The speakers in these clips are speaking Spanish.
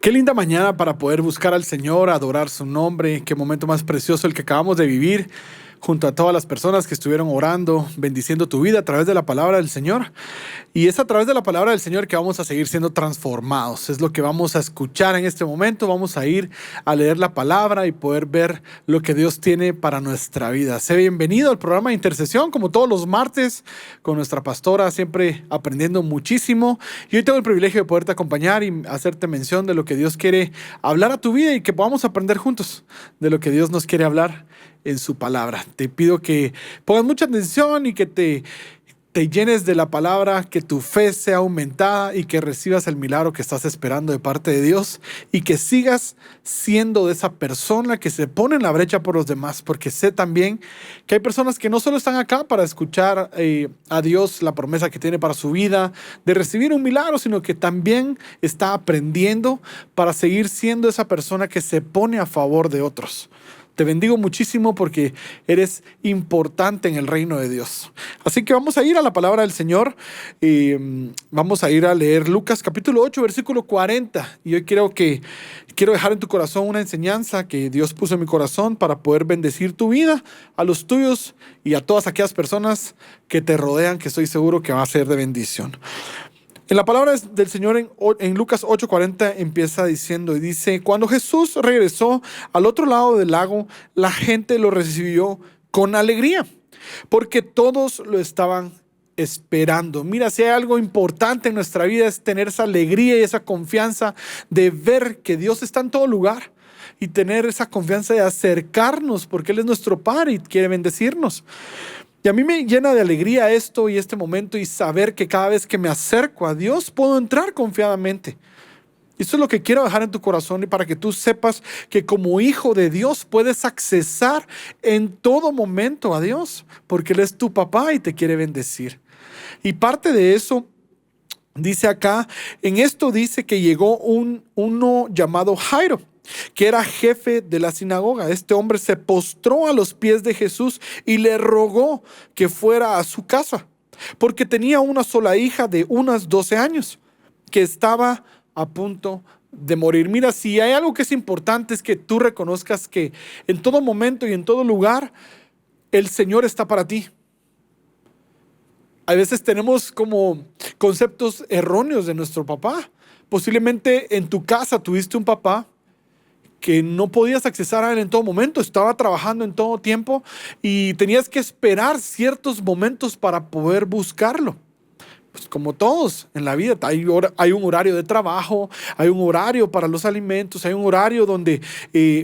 Qué linda mañana para poder buscar al Señor, adorar su nombre. Qué momento más precioso el que acabamos de vivir junto a todas las personas que estuvieron orando, bendiciendo tu vida a través de la palabra del Señor. Y es a través de la palabra del Señor que vamos a seguir siendo transformados. Es lo que vamos a escuchar en este momento. Vamos a ir a leer la palabra y poder ver lo que Dios tiene para nuestra vida. Sé bienvenido al programa de intercesión, como todos los martes, con nuestra pastora, siempre aprendiendo muchísimo. Y hoy tengo el privilegio de poderte acompañar y hacerte mención de lo que Dios quiere hablar a tu vida y que podamos aprender juntos de lo que Dios nos quiere hablar en su palabra. Te pido que pongas mucha atención y que te llenes de la palabra, que tu fe sea aumentada y que recibas el milagro que estás esperando de parte de Dios y que sigas siendo de esa persona que se pone en la brecha por los demás, porque sé también que hay personas que no solo están acá para escuchar a Dios la promesa que tiene para su vida, de recibir un milagro, sino que también está aprendiendo para seguir siendo esa persona que se pone a favor de otros. Te bendigo muchísimo porque eres importante en el reino de Dios. Así que vamos a ir a la palabra del Señor y vamos a ir a leer Lucas capítulo 8, versículo 40. Y hoy quiero dejar en tu corazón una enseñanza que Dios puso en mi corazón para poder bendecir tu vida, a los tuyos y a todas aquellas personas que te rodean, que estoy seguro que va a ser de bendición. En la palabra del Señor en Lucas 8:40 empieza diciendo y dice: cuando Jesús regresó al otro lado del lago, la gente lo recibió con alegría, porque todos lo estaban esperando. Mira, si hay algo importante en nuestra vida es tener esa alegría y esa confianza de ver que Dios está en todo lugar y tener esa confianza de acercarnos porque Él es nuestro Padre y quiere bendecirnos. Y a mí me llena de alegría esto y este momento y saber que cada vez que me acerco a Dios puedo entrar confiadamente. Y eso es lo que quiero dejar en tu corazón y para que tú sepas que como hijo de Dios puedes accesar en todo momento a Dios, porque Él es tu papá y te quiere bendecir. Y parte de eso dice acá, en esto dice que llegó uno llamado Jairo, que era jefe de la sinagoga. Este hombre se postró a los pies de Jesús y le rogó que fuera a su casa, porque tenía una sola hija de unos 12 años, que estaba a punto de morir. Mira, si hay algo que es importante es que tú reconozcas que en todo momento y en todo lugar el Señor está para ti. A veces tenemos como conceptos erróneos de nuestro papá. Posiblemente en tu casa tuviste un papá que no podías accesar a Él en todo momento, estaba trabajando en todo tiempo y tenías que esperar ciertos momentos para poder buscarlo. Pues como todos en la vida, hay un horario de trabajo, hay un horario para los alimentos, hay un horario donde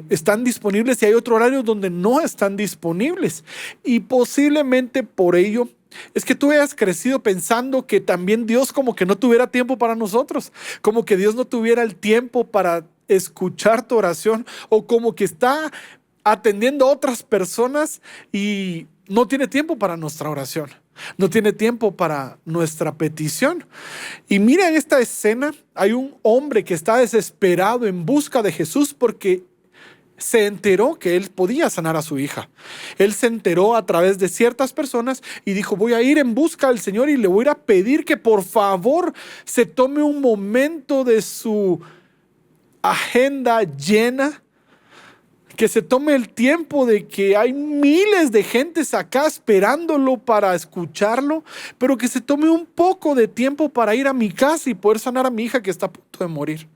están disponibles y hay otro horario donde no están disponibles. Y posiblemente por ello es que tú hayas crecido pensando que también Dios como que no tuviera tiempo para nosotros, como que Dios no tuviera el tiempo para escuchar tu oración o como que está atendiendo a otras personas y no tiene tiempo para nuestra oración. No tiene tiempo para nuestra petición. Y mira, en esta escena hay un hombre que está desesperado en busca de Jesús porque se enteró que él podía sanar a su hija. Él se enteró a través de ciertas personas y dijo: voy a ir en busca del Señor y le voy a ir a pedir que por favor se tome un momento de su agenda llena, que se tome el tiempo de que hay miles de gentes acá esperándolo para escucharlo, pero que se tome un poco de tiempo para ir a mi casa y poder sanar a mi hija que está a punto de morir.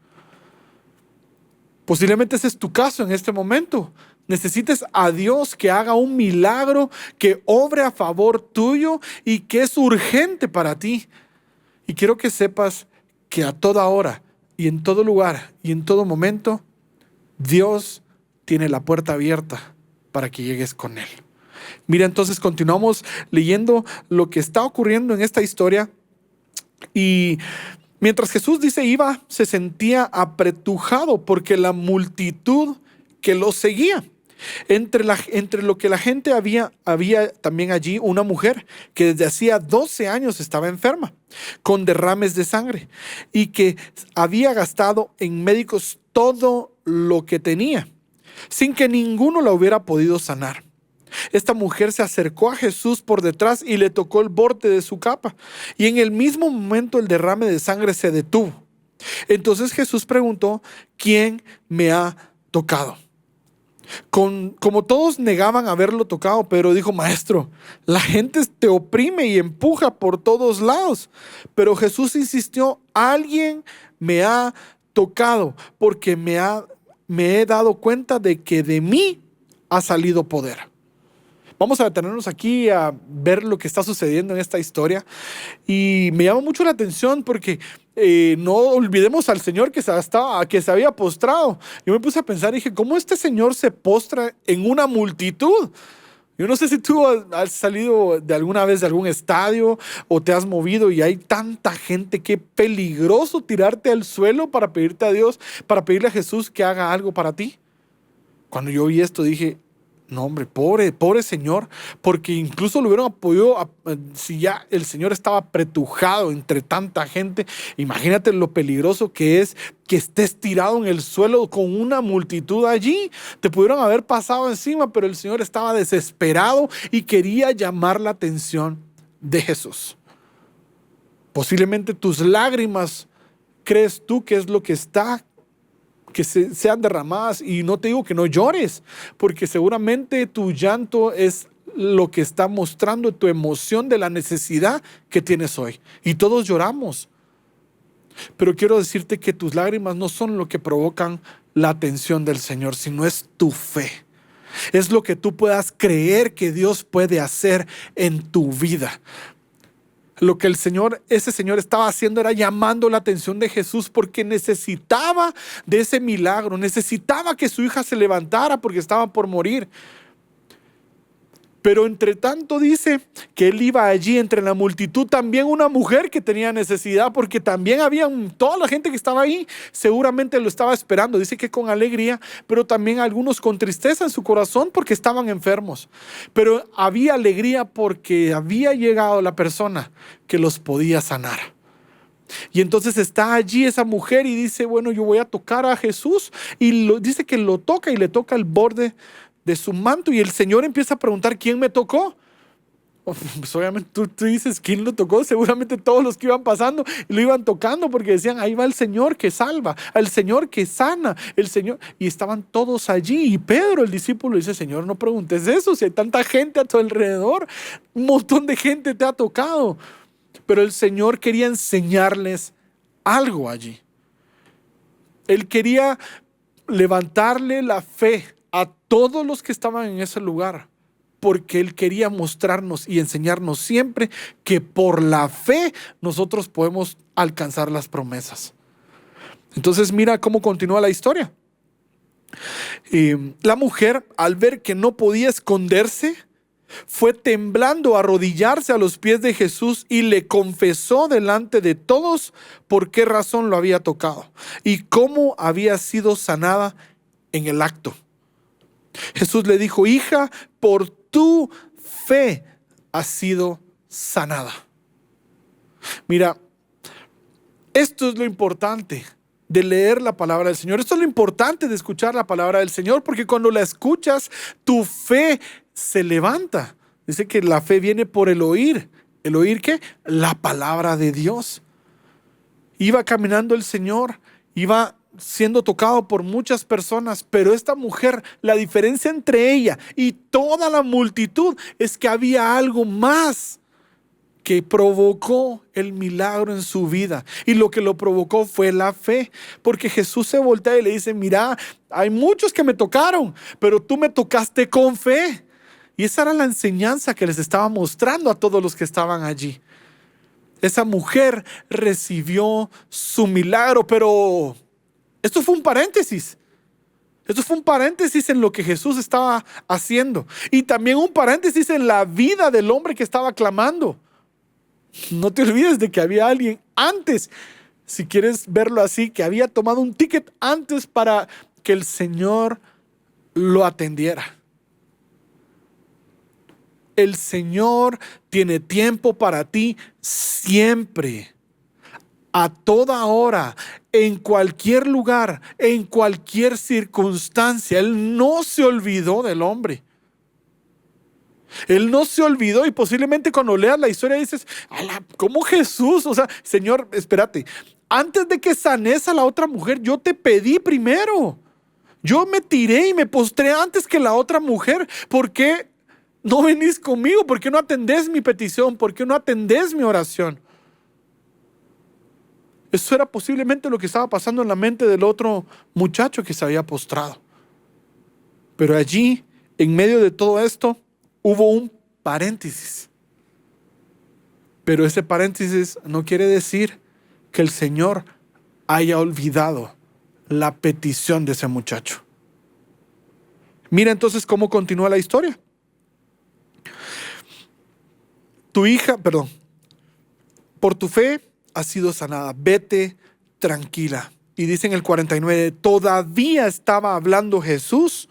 Posiblemente ese es tu caso en este momento. Necesites a Dios que haga un milagro, que obre a favor tuyo y que es urgente para ti. Y quiero que sepas que a toda hora y en todo lugar y en todo momento, Dios tiene la puerta abierta para que llegues con Él. Mira, entonces continuamos leyendo lo que está ocurriendo en esta historia. Y mientras Jesús se sentía apretujado porque la multitud que lo seguía. Entre lo que la gente había también allí una mujer que desde hacía 12 años estaba enferma, con derrames de sangre, y que había gastado en médicos todo lo que tenía, sin que ninguno la hubiera podido sanar. Esta mujer se acercó a Jesús por detrás y le tocó el borde de su capa, y en el mismo momento el derrame de sangre se detuvo. Entonces Jesús preguntó: ¿quién me ha tocado? Como todos negaban haberlo tocado, Pedro dijo: Maestro, la gente te oprime y empuja por todos lados. Pero Jesús insistió: alguien me ha tocado, porque me he dado cuenta de que de mí ha salido poder. Vamos a detenernos aquí a ver lo que está sucediendo en esta historia. Y me llama mucho la atención porque no olvidemos al Señor que se había postrado. Yo me puse a pensar y dije: ¿cómo este Señor se postra en una multitud? Yo no sé si tú has salido de alguna vez de algún estadio o te has movido y hay tanta gente. Qué peligroso tirarte al suelo para pedirte a Dios, para pedirle a Jesús que haga algo para ti. Cuando yo vi esto dije: no, hombre, pobre Señor, porque incluso lo hubieran podido, si ya el Señor estaba apretujado entre tanta gente. Imagínate lo peligroso que es que estés tirado en el suelo con una multitud allí. Te pudieron haber pasado encima, pero el Señor estaba desesperado y quería llamar la atención de Jesús. Posiblemente tus lágrimas, crees tú que es lo que sean derramadas, y no te digo que no llores, porque seguramente tu llanto es lo que está mostrando tu emoción de la necesidad que tienes hoy, y todos lloramos. Pero quiero decirte que tus lágrimas no son lo que provocan la atención del Señor, sino es tu fe. Es lo que tú puedas creer que Dios puede hacer en tu vida. Lo que ese Señor estaba haciendo era llamando la atención de Jesús, porque necesitaba de ese milagro, necesitaba que su hija se levantara porque estaba por morir. Pero entre tanto dice que él iba allí entre la multitud, también una mujer que tenía necesidad, porque también había toda la gente que estaba ahí, seguramente lo estaba esperando. Dice que con alegría, pero también algunos con tristeza en su corazón porque estaban enfermos. Pero había alegría porque había llegado la persona que los podía sanar. Y entonces está allí esa mujer y dice: bueno, yo voy a tocar a Jesús. Y dice que lo toca y le toca el borde de su manto, y el Señor empieza a preguntar: ¿quién me tocó? Pues obviamente tú dices: ¿quién lo tocó? Seguramente todos los que iban pasando lo iban tocando, porque decían: ahí va el Señor que salva, el Señor que sana, el Señor. Y estaban todos allí, y Pedro, el discípulo, dice: Señor, no preguntes eso, si hay tanta gente a tu alrededor, un montón de gente te ha tocado. Pero el Señor quería enseñarles algo allí. Él quería levantarle la fe a todos los que estaban en ese lugar, porque Él quería mostrarnos y enseñarnos siempre que por la fe nosotros podemos alcanzar las promesas. Entonces mira cómo continúa la historia. La mujer, al ver que no podía esconderse, fue temblando a arrodillarse a los pies de Jesús y le confesó delante de todos por qué razón lo había tocado y cómo había sido sanada en el acto. Jesús le dijo: hija, por tu fe has sido sanada. Mira, esto es lo importante de leer la palabra del Señor. Esto es lo importante de escuchar la palabra del Señor, porque cuando la escuchas, tu fe se levanta. Dice que la fe viene por el oír. ¿El oír qué? La palabra de Dios. Iba caminando el Señor, iba siendo tocado por muchas personas, pero esta mujer, la diferencia entre ella y toda la multitud es que había algo más que provocó el milagro en su vida, y lo que lo provocó fue la fe, porque Jesús se voltea y le dice: mira, hay muchos que me tocaron, pero tú me tocaste con fe. Y esa era la enseñanza que les estaba mostrando a todos los que estaban allí. Esa mujer recibió su milagro, pero esto fue un paréntesis. Esto fue un paréntesis en lo que Jesús estaba haciendo, y también un paréntesis en la vida del hombre que estaba clamando. No te olvides de que había alguien antes, si quieres verlo así, que había tomado un ticket antes para que el Señor lo atendiera. El Señor tiene tiempo para ti siempre, a toda hora, en cualquier lugar, en cualquier circunstancia. Él no se olvidó del hombre. Él no se olvidó, y posiblemente cuando leas la historia dices: ¿cómo Jesús? O sea, Señor, espérate, antes de que sanes a la otra mujer, yo te pedí primero. Yo me tiré y me postré antes que la otra mujer. ¿Por qué no venís conmigo? ¿Por qué no atendés mi petición? ¿Por qué no atendés mi oración? Eso era posiblemente lo que estaba pasando en la mente del otro muchacho que se había postrado. Pero allí, en medio de todo esto, hubo un paréntesis. Pero ese paréntesis no quiere decir que el Señor haya olvidado la petición de ese muchacho. Mira entonces cómo continúa la historia. Por tu fe has sido sanada, vete tranquila. Y dice en el 49, todavía estaba hablando Jesús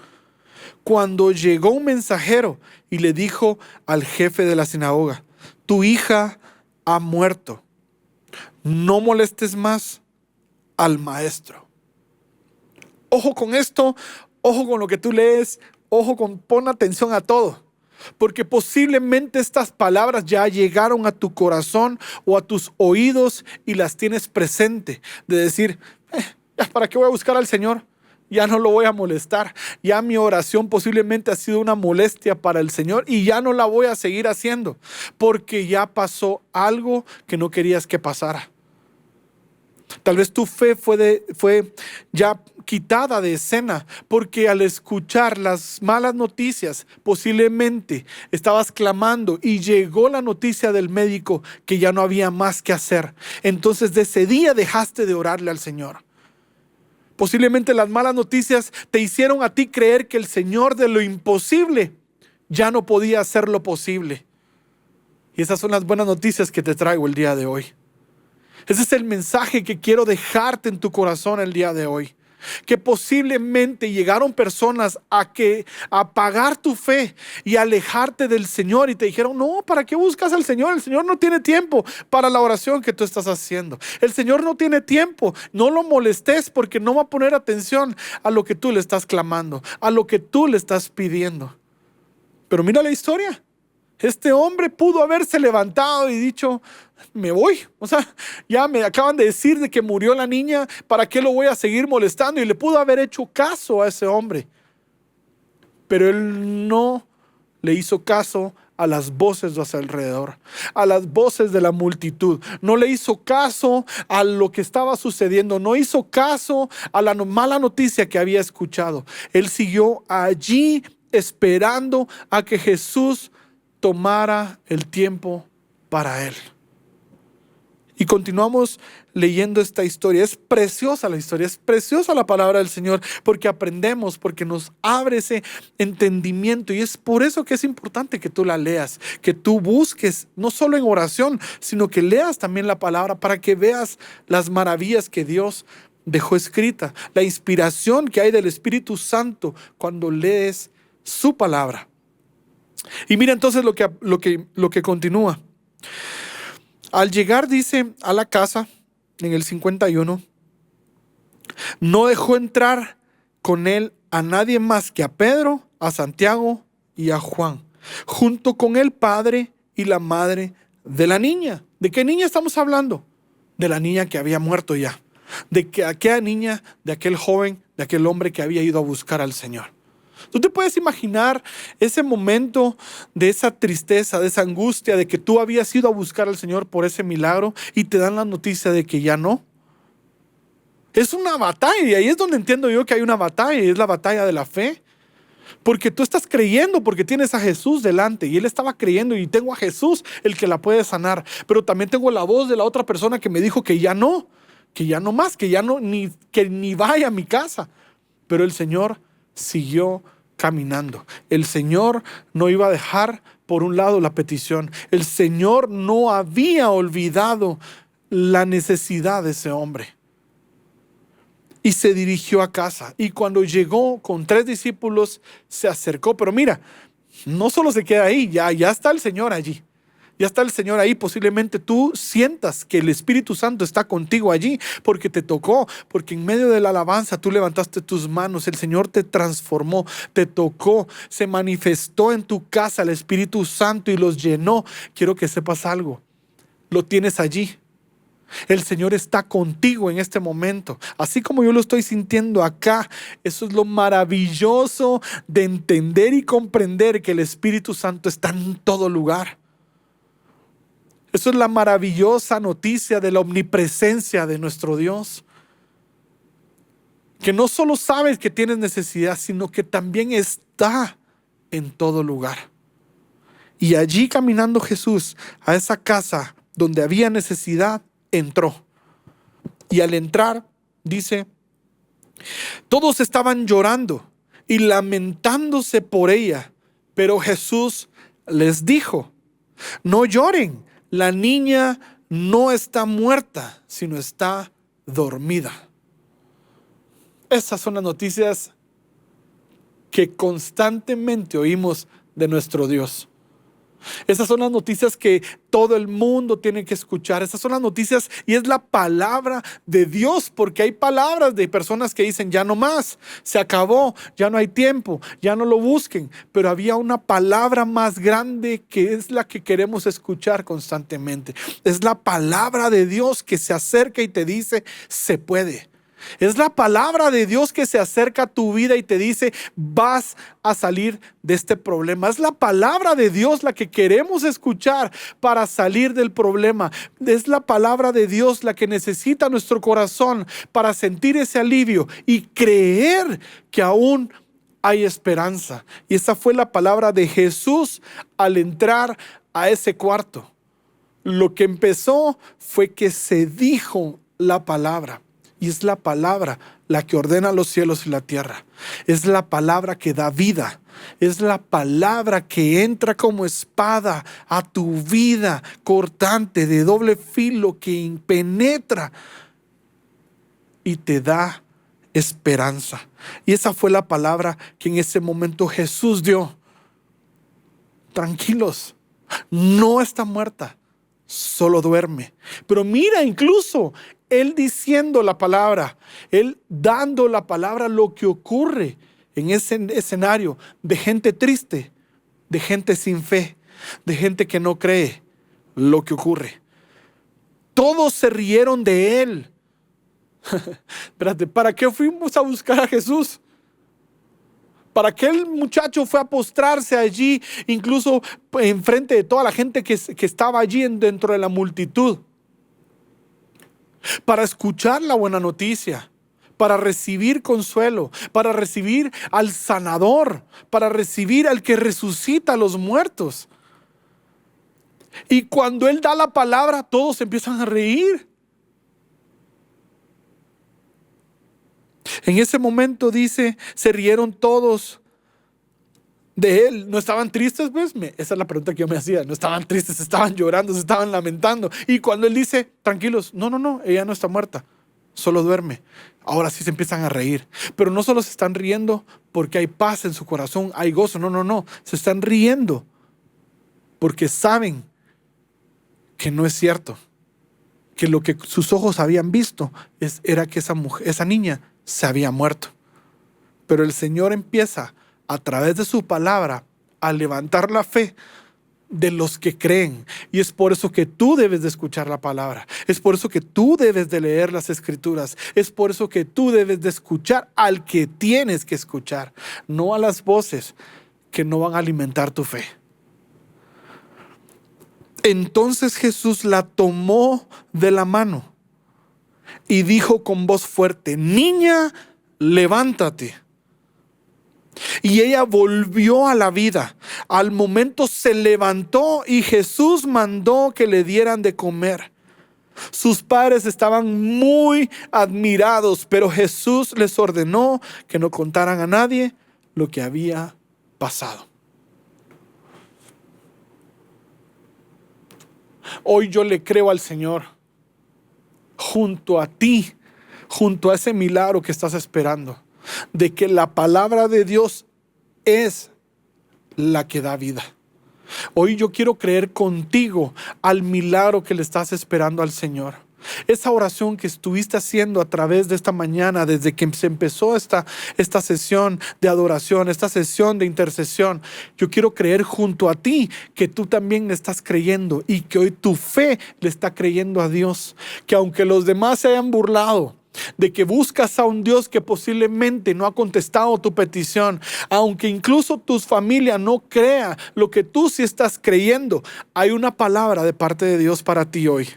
cuando llegó un mensajero y le dijo al jefe de la sinagoga, tu hija ha muerto, no molestes más al maestro. Ojo con esto, ojo con lo que tú lees, pon atención a todo. Porque posiblemente estas palabras ya llegaron a tu corazón o a tus oídos y las tienes presente. De decir, ¿para qué voy a buscar al Señor? Ya no lo voy a molestar. Ya mi oración posiblemente ha sido una molestia para el Señor y ya no la voy a seguir haciendo. Porque ya pasó algo que no querías que pasara. Tal vez tu fe fue ya quitada de escena porque al escuchar las malas noticias posiblemente estabas clamando y llegó la noticia del médico que ya no había más que hacer. Entonces de ese día dejaste de orarle al Señor. Posiblemente las malas noticias te hicieron a ti creer que el Señor de lo imposible ya no podía hacer lo posible. Y esas son las buenas noticias que te traigo el día de hoy. Ese es el mensaje que quiero dejarte en tu corazón el día de hoy. Que posiblemente llegaron personas a apagar tu fe y alejarte del Señor y te dijeron, no, ¿para qué buscas al Señor? El Señor no tiene tiempo para la oración que tú estás haciendo. El Señor no tiene tiempo, no lo molestes porque no va a poner atención a lo que tú le estás clamando, a lo que tú le estás pidiendo. Pero mira la historia. Este hombre pudo haberse levantado y dicho, me voy. O sea, ya me acaban de decir de que murió la niña, ¿para qué lo voy a seguir molestando? Y le pudo haber hecho caso a ese hombre. Pero él no le hizo caso a las voces de su alrededor, a las voces de la multitud. No le hizo caso a lo que estaba sucediendo. No hizo caso a la mala noticia que había escuchado. Él siguió allí esperando a que Jesús tomara el tiempo para él. Y continuamos leyendo esta historia. Es preciosa la historia, es preciosa la palabra del Señor, porque aprendemos, porque nos abre ese entendimiento. Y es por eso que es importante que tú la leas, que tú busques, no solo en oración, sino que leas también la palabra para que veas las maravillas que Dios dejó escrita, la inspiración que hay del Espíritu Santo cuando lees su palabra. Y mira entonces lo que continúa. Al llegar, dice, a la casa, en el 51, no dejó entrar con él a nadie más que a Pedro, a Santiago y a Juan, junto con el padre y la madre de la niña. ¿De qué niña estamos hablando? De la niña que había muerto ya. De que aquella niña, de aquel joven, de aquel hombre que había ido a buscar al Señor. ¿Tú te puedes imaginar ese momento de esa tristeza, de esa angustia, de que tú habías ido a buscar al Señor por ese milagro y te dan la noticia de que ya no? Es una batalla y ahí es donde entiendo yo que hay una batalla y es la batalla de la fe. Porque tú estás creyendo porque tienes a Jesús delante y él estaba creyendo y tengo a Jesús el que la puede sanar. Pero también tengo la voz de la otra persona que me dijo que ya no más, que ya no, que ni vaya a mi casa. Pero el Señor siguió caminando. El Señor no iba a dejar por un lado la petición. El Señor no había olvidado la necesidad de ese hombre. Y se dirigió a casa. Y cuando llegó con 3 discípulos, se acercó. Pero mira, no solo se queda ahí, ya está el Señor allí. Ya está el Señor ahí. Posiblemente tú sientas que el Espíritu Santo está contigo allí porque te tocó, porque en medio de la alabanza tú levantaste tus manos. El Señor te transformó, te tocó, se manifestó en tu casa el Espíritu Santo y los llenó. Quiero que sepas algo. Lo tienes allí. El Señor está contigo en este momento, así como yo lo estoy sintiendo acá. Eso es lo maravilloso de entender y comprender que el Espíritu Santo está en todo lugar. Eso es la maravillosa noticia de la omnipresencia de nuestro Dios. Que no solo sabes que tienes necesidad, sino que también está en todo lugar. Y allí caminando Jesús a esa casa donde había necesidad, entró. Y al entrar, dice, todos estaban llorando y lamentándose por ella. Pero Jesús les dijo, no lloren, la niña no está muerta, sino está dormida. Esas son las noticias que constantemente oímos de nuestro Dios. Esas son las noticias que todo el mundo tiene que escuchar. Esas son las noticias y es la palabra de Dios, porque hay palabras de personas que dicen ya no más, se acabó, ya no hay tiempo, ya no lo busquen. Pero había una palabra más grande que es la que queremos escuchar constantemente. Es la palabra de Dios que se acerca y te dice se puede. Es la palabra de Dios que se acerca a tu vida y te dice vas a salir de este problema. Es la palabra de Dios la que queremos escuchar para salir del problema. Es la palabra de Dios la que necesita nuestro corazón para sentir ese alivio y creer que aún hay esperanza. Y esa fue la palabra de Jesús al entrar a ese cuarto. Lo que empezó fue que se dijo la palabra. Y es la palabra la que ordena los cielos y la tierra. Es la palabra que da vida. Es la palabra que entra como espada a tu vida, cortante de doble filo que penetra y te da esperanza. Y esa fue la palabra que en ese momento Jesús dio. Tranquilos, no está muerta, solo duerme. Pero mira, incluso Él diciendo la palabra, Él dando la palabra, lo que ocurre en ese escenario de gente triste, de gente sin fe, de gente que no cree, lo que ocurre. Todos se rieron de Él. Espérate, ¿para qué fuimos a buscar a Jesús? ¿Para qué el muchacho fue a postrarse allí, incluso enfrente de toda la gente que estaba allí dentro de la multitud? Para escuchar la buena noticia, para recibir consuelo, para recibir al sanador, para recibir al que resucita a los muertos. Y cuando Él da la palabra, todos empiezan a reír. En ese momento dice, se rieron todos de Él. ¿No estaban tristes? Pues esa es la pregunta que yo me hacía. No estaban tristes, estaban llorando, se estaban lamentando. Y cuando Él dice, tranquilos, no, ella no está muerta, solo duerme. Ahora sí se empiezan a reír. Pero no solo se están riendo porque hay paz en su corazón, hay gozo. No. Se están riendo porque saben que no es cierto. Que lo que sus ojos habían visto era que esa niña se había muerto. Pero el Señor empieza a través de su palabra a levantar la fe de los que creen. Y es por eso que tú debes de escuchar la palabra. Es por eso que tú debes de leer las escrituras. Es por eso que tú debes de escuchar al que tienes que escuchar, no a las voces que no van a alimentar tu fe. Entonces Jesús la tomó de la mano y dijo con voz fuerte, niña, levántate. Y ella volvió a la vida. Al momento se levantó y Jesús mandó que le dieran de comer. Sus padres estaban muy admirados, pero Jesús les ordenó que no contaran a nadie lo que había pasado. Hoy yo le creo al Señor junto a ti, junto a ese milagro que estás esperando, de que la palabra de Dios es la que da vida. Hoy yo quiero creer contigo al milagro que le estás esperando al Señor. Esa oración que estuviste haciendo a través de esta mañana, desde que se empezó esta sesión de adoración, esta sesión de intercesión, yo quiero creer junto a ti que tú también le estás creyendo y que hoy tu fe le está creyendo a Dios. Que aunque los demás se hayan burlado de que buscas a un Dios que posiblemente no ha contestado tu petición, aunque incluso tu familia no crea lo que tú sí estás creyendo, hay una palabra de parte de Dios para ti hoy.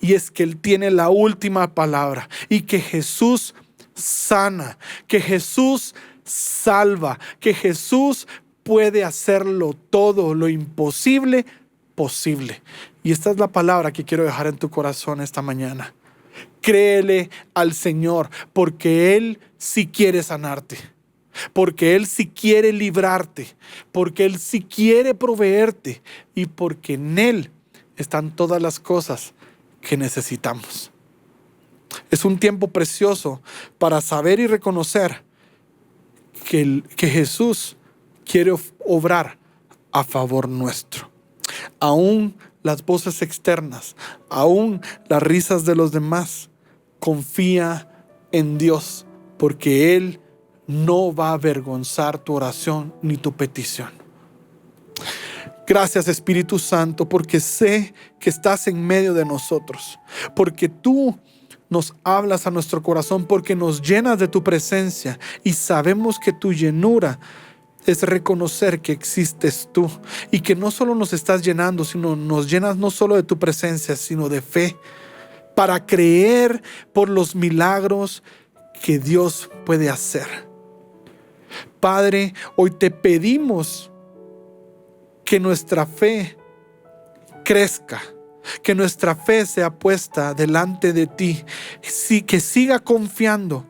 Y es que Él tiene la última palabra y que Jesús sana, que Jesús salva, que Jesús puede hacerlo todo, lo imposible, posible. Y esta es la palabra que quiero dejar en tu corazón esta mañana. Créele al Señor, porque Él sí quiere sanarte, porque Él sí quiere librarte, porque Él sí quiere proveerte y porque en Él están todas las cosas que necesitamos. Es un tiempo precioso para saber y reconocer que Jesús quiere obrar a favor nuestro. Aún las voces externas, aún las risas de los demás, confía en Dios, porque Él no va a avergonzar tu oración ni tu petición. Gracias, Espíritu Santo, porque sé que estás en medio de nosotros, porque tú nos hablas a nuestro corazón, porque nos llenas de tu presencia y sabemos que tu llenura es reconocer que existes tú y que no solo nos estás llenando, sino nos llenas no solo de tu presencia, sino de fe para creer por los milagros que Dios puede hacer. Padre, hoy te pedimos que nuestra fe crezca, que nuestra fe sea puesta delante de ti, que siga confiando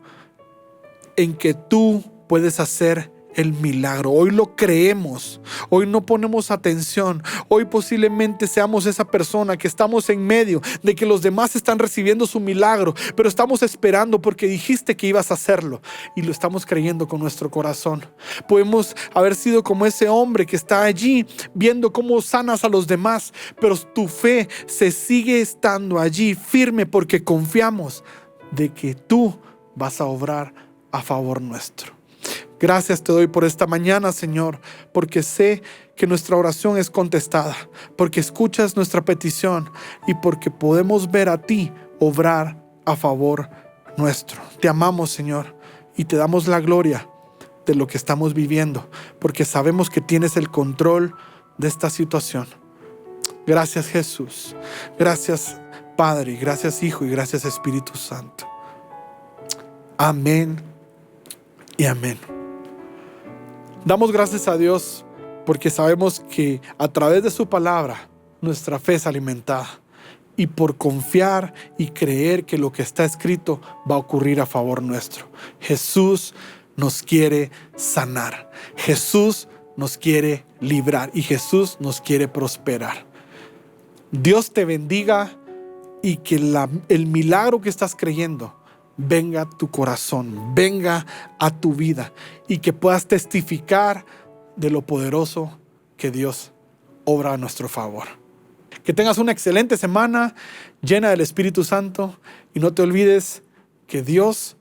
en que tú puedes hacer el milagro. Hoy lo creemos, hoy no ponemos atención, hoy posiblemente seamos esa persona que estamos en medio de que los demás están recibiendo su milagro, pero estamos esperando porque dijiste que ibas a hacerlo y lo estamos creyendo con nuestro corazón. Podemos haber sido como ese hombre que está allí viendo cómo sanas a los demás, pero tu fe se sigue estando allí firme porque confiamos de que tú vas a obrar a favor nuestro. Gracias te doy por esta mañana, Señor, porque sé que nuestra oración es contestada, porque escuchas nuestra petición y porque podemos ver a ti obrar a favor nuestro. Te amamos, Señor, y te damos la gloria de lo que estamos viviendo, porque sabemos que tienes el control de esta situación. Gracias, Jesús. Gracias, Padre. Gracias, Hijo, y gracias, Espíritu Santo. Amén y amén. Damos gracias a Dios porque sabemos que a través de su palabra nuestra fe es alimentada y por confiar y creer que lo que está escrito va a ocurrir a favor nuestro. Jesús nos quiere sanar, Jesús nos quiere librar y Jesús nos quiere prosperar. Dios te bendiga y que el milagro que estás creyendo venga a tu corazón, venga a tu vida y que puedas testificar de lo poderoso que Dios obra a nuestro favor. Que tengas una excelente semana llena del Espíritu Santo y no te olvides que Dios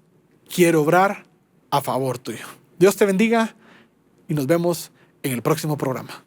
quiere obrar a favor tuyo. Dios te bendiga y nos vemos en el próximo programa.